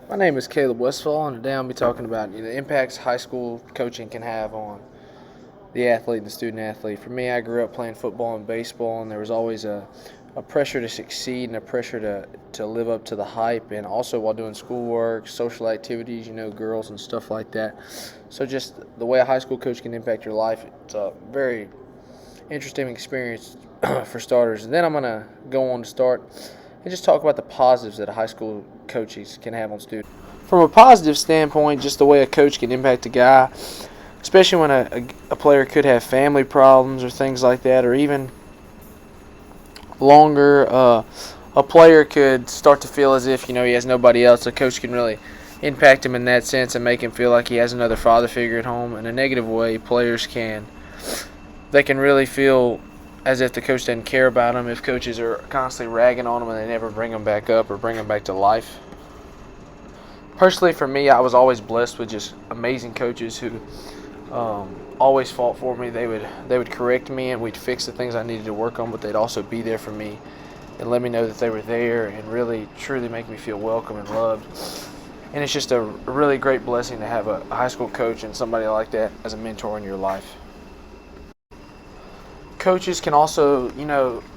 My name is Caleb Westfall, and today I'll be talking about the impacts high school coaching can have on the athlete and the student athlete. For me, I grew up playing football and baseball, and there was always a pressure to succeed and a pressure to live up to the hype, and also while doing schoolwork, social activities, girls and stuff like that. So just the way a high school coach can impact your life, it's a very interesting experience for starters. And then I'm going to go on to start and just talk about the positives that a high school coaches can have on students. From a positive standpoint, just the way a coach can impact a guy, especially when a player could have family problems or things like that, or even longer, a player could start to feel as if he has nobody else. A coach can really impact him in that sense and make him feel like he has another father figure at home. In a negative way, players they can really feel as if the coach doesn't care about them, if coaches are constantly ragging on them and they never bring them back up or bring them back to life. Personally, for me, I was always blessed with just amazing coaches who always fought for me. They would correct me and we'd fix the things I needed to work on, but they'd also be there for me and let me know that they were there and really, truly make me feel welcome and loved. And it's just a really great blessing to have a high school coach and somebody like that as a mentor in your life. Coaches can also,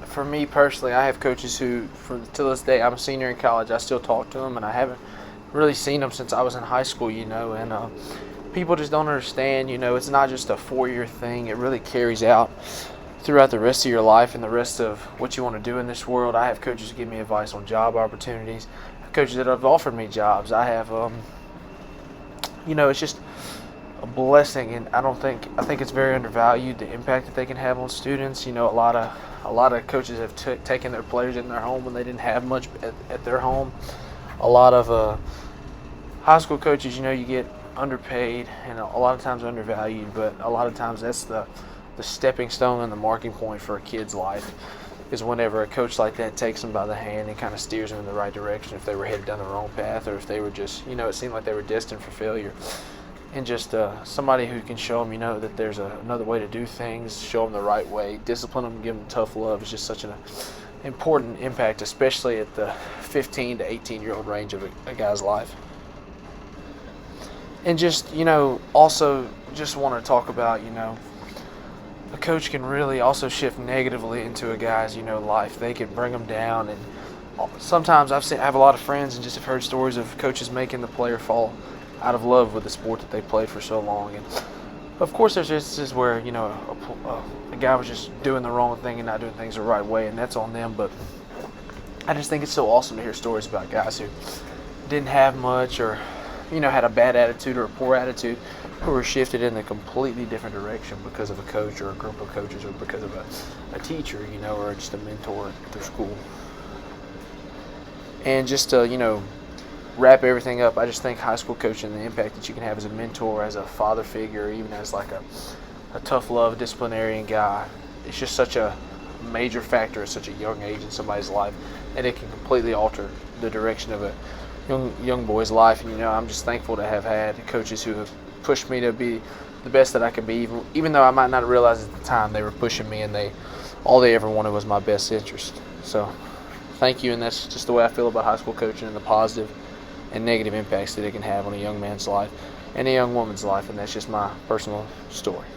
for me personally, I have coaches who, to this day, I'm a senior in college, I still talk to them, and I haven't really seen them since I was in high school, and people just don't understand, it's not just a 4-year thing. It really carries out throughout the rest of your life and the rest of what you want to do in this world. I have coaches who give me advice on job opportunities. I have coaches that have offered me jobs. I have, it's just a blessing, and I think it's very undervalued, the impact that they can have on students. A lot of coaches have taken their players in their home when they didn't have much at their home. A lot of high school coaches, you get underpaid and a lot of times undervalued, but a lot of times that's the stepping stone and the marking point for a kid's life is whenever a coach like that takes them by the hand and kind of steers them in the right direction if they were headed down the wrong path, or if they were just, it seemed like they were destined for failure. And just somebody who can show them, that there's another way to do things, show them the right way, discipline them, give them tough love is just such an important impact, especially at the 15 to 18-year-old range of a guy's life. And just, also just want to talk about, a coach can really also shift negatively into a guy's, life. They can bring them down, and sometimes I have a lot of friends and just have heard stories of coaches making the player fall out of love with the sport that they played for so long. And of course there's instances where a guy was just doing the wrong thing and not doing things the right way, and that's on them. But I just think it's so awesome to hear stories about guys who didn't have much, or had a bad attitude or a poor attitude, who were shifted in a completely different direction because of a coach or a group of coaches, or because of a teacher, or just a mentor at their school. And just to wrap everything up, I just think high school coaching, the impact that you can have as a mentor, as a father figure, or even as like a tough love disciplinarian guy, it's just such a major factor at such a young age in somebody's life, and it can completely alter the direction of a young boy's life. And I'm just thankful to have had coaches who have pushed me to be the best that I can be, even though I might not realize at the time they were pushing me, and all they ever wanted was my best interest. So thank you, and that's just the way I feel about high school coaching and the positive and negative impacts that it can have on a young man's life and a young woman's life, and that's just my personal story.